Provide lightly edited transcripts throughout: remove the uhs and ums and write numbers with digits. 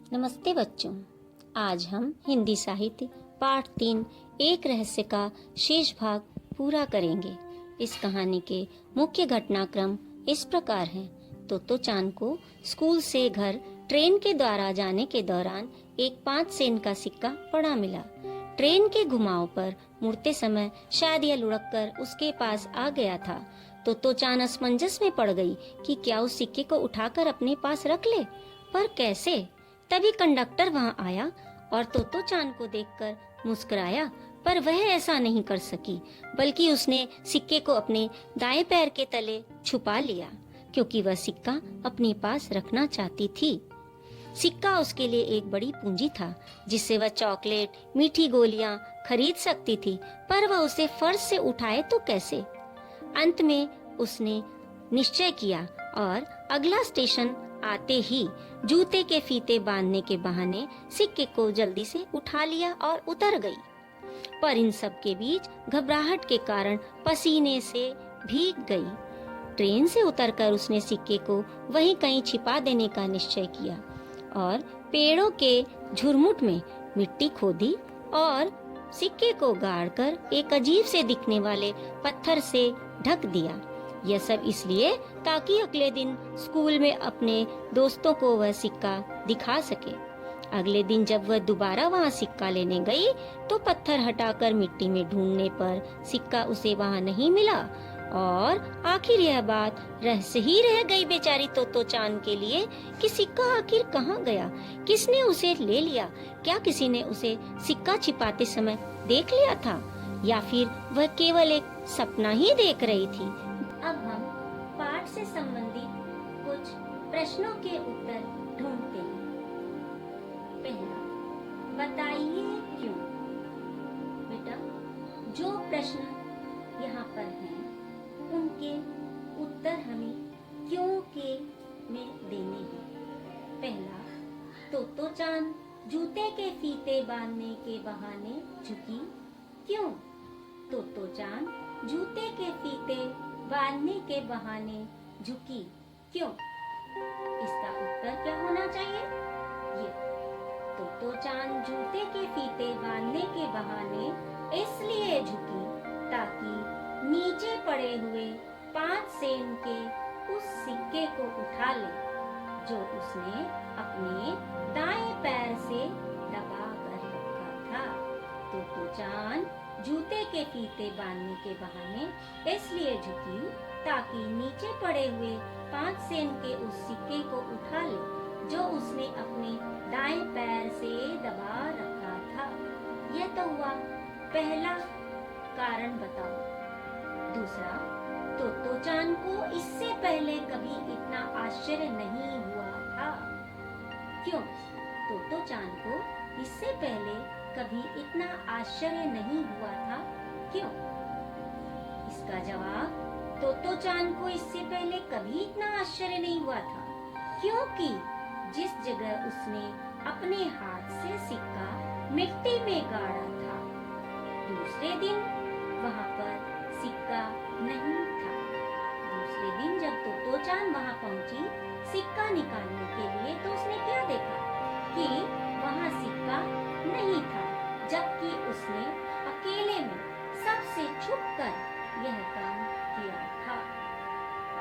नमस्ते बच्चों। आज हम हिंदी साहित्य पाठ 3 एक रहस्य का शेष भाग पूरा करेंगे। इस कहानी के मुख्य घटनाक्रम इस प्रकार हैं। तोतो चान को स्कूल से घर ट्रेन के द्वारा जाने के दौरान एक 5 सेन का सिक्का पड़ा मिला। ट्रेन के घुमाव पर मुड़ते समय शायद यह लुढ़क कर उसके पास आ गया था। तोतो चान असमंजस में पड़ गई कि क्या उस सिक्के को उठाकर अपने पास रख ले, पर कैसे। तभी कंडक्टर वहां आया और तोतो चान को देखकर मुस्कुराया, पर वह ऐसा नहीं कर सकी, बल्कि उसने सिक्के को अपने दाएं पैर के तले छुपा लिया, क्योंकि वह सिक्का अपने पास रखना चाहती थी। सिक्का उसके लिए एक बड़ी पूंजी था, जिससे वह चॉकलेट, मीठी गोलियां खरीद सकती थी, पर वह उसे फर्श से उठाए तो कैसे। अंत में उसने निश्चय किया और अगला स्टेशन आते ही जूते के फीते बांधने के बहाने सिक्के को जल्दी से उठा लिया और उतर गई। पर इन सब के बीच घबराहट के कारण पसीने से भीग गई। ट्रेन से उतरकर उसने सिक्के को वहीं कहीं छिपा देने का निश्चय किया और पेड़ों के झुरमुट में मिट्टी खोदी और सिक्के को गाड़कर एक अजीब से दिखने वाले पत्थर से ढक दिया। यह सब इसलिए ताकि अगले दिन स्कूल में अपने दोस्तों को वह सिक्का दिखा सके। अगले दिन जब वह दोबारा वहां सिक्का लेने गई तो पत्थर हटाकर मिट्टी में ढूंढने पर सिक्का उसे वहां नहीं मिला और आखिर यह बात रहस्य ही रह गई बेचारी तोतो चान के लिए कि सिक्का आखिर कहाँ गया, किसने उसे ले लिया। क्या किसी ने उसे सिक्का छिपाते समय देख लिया था या फिर वह केवल एक सपना ही देख रही थी। अब हम पाठ से संबंधित कुछ प्रश्नों के उत्तर ढूंढते हैं। पहला, बताइए क्यों। बेटा, जो प्रश्न यहाँ पर हैं, उनके उत्तर हमें क्यों के में देने हैं। पहला, तोतो चान जूते के फीते बांधने के बहाने झुकी क्यों। तोतो चान जूते के फीते बांधने के बहाने झुकी क्यों। इसका उत्तर क्या होना चाहिए। ये तोतो चान जूते के फीते बांधने के बहाने इसलिए झुकी ताकि नीचे पड़े हुए 5 सेन के उस सिक्के को उठा ले, जो उसने अपने दाएं पैर से दबा कर रखा था। तोतो चान जूते के फीते बांधने के बहाने इसलिए झुकी ताकि नीचे पड़े हुए 5 सेन के उस सिक्के को उठा ले, जो उसने अपने दाएं पैर से दबा रखा था। यह तो हुआ पहला कारण। बताओ दूसरा, तोतो चान को इससे पहले कभी इतना आश्चर्य नहीं हुआ था क्यों। तोतो चान को इससे पहले कभी इतना आश्चर्य नहीं हुआ था क्यों। इसका जवाब, तोतो चान को इससे पहले कभी इतना आश्चर्य नहीं हुआ था क्योंकि जिस जगह उसने अपने हाथ से सिक्का मिट्टी में गाड़ा था, दूसरे दिन वहां पर सिक्का नहीं था। दूसरे दिन जब तोतो चान वहां पहुंची सिक्का निकालने के लिए, तो उसने क्या देखा कि वहां सिक्का नहीं था, जबकि उसने अकेले में सबसे छुपकर यह काम किया था।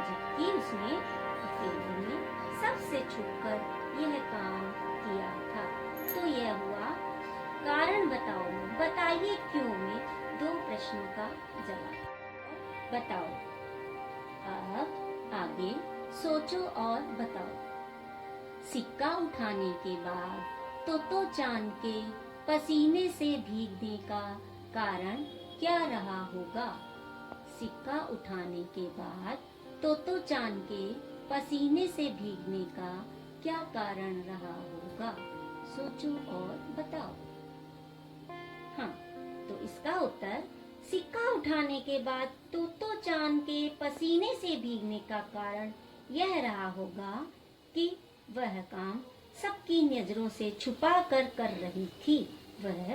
जबकि उसने अकेले में सबसे छुपकर यह काम किया था। तो यह हुआ कारण बताओ में बताइए क्यों में 2 प्रश्नों का जवाब। बताओ, अब आगे सोचो और बताओ। सिक्का उठाने के बाद तोतो चान के पसीने से भीगने का कारण क्या रहा होगा। सिक्का उठाने के बाद तोतो चान के पसीने से भीगने का क्या कारण रहा होगा। सोचो और बताओ। हाँ, तो इसका उत्तर, सिक्का उठाने के बाद तोतो चान के पसीने से भीगने का कारण यह रहा होगा कि वह काम सबकी नजरों से छुपा कर रही थी। वह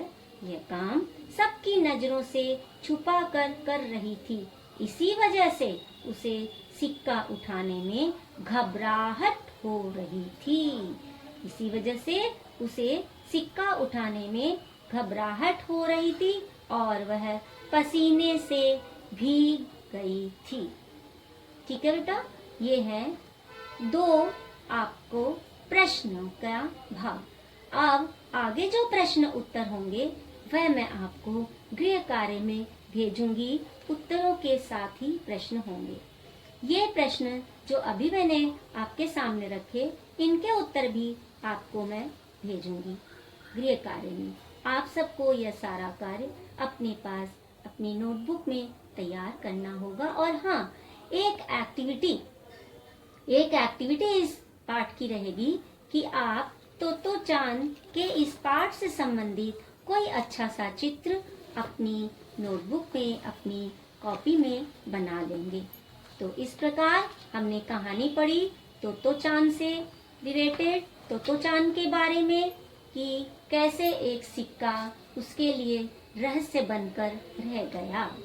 यह काम सबकी नजरों से छुपा कर रही थी। इसी वजह से उसे सिक्का उठाने में घबराहट हो रही थी। इसी वजह से उसे सिक्का उठाने में घबराहट हो रही थी और वह पसीने से भीग गई थी। ठीक है बेटा, ये है 2 आपको प्रश्नों का भाग। अब आगे जो प्रश्न उत्तर होंगे वह मैं आपको गृह कार्य में भेजूंगी। उत्तरों के साथ ही प्रश्न होंगे। ये प्रश्न जो अभी मैंने आपके सामने रखे, इनके उत्तर भी आपको मैं भेजूंगी गृह कार्य में। आप सबको यह सारा कार्य अपने पास अपनी नोटबुक में तैयार करना होगा। और हाँ, एक एक्टिविटी इस पाठ की रहेगी कि आप तोतो चांद के इस पाठ से संबंधित कोई अच्छा सा चित्र अपनी नोटबुक में, अपनी कॉपी में बना लेंगे। तो इस प्रकार हमने कहानी पढ़ी तोतो चांद से रिलेटेड, तोतो चांद के बारे में, कि कैसे एक सिक्का उसके लिए रहस्य बनकर रह गया।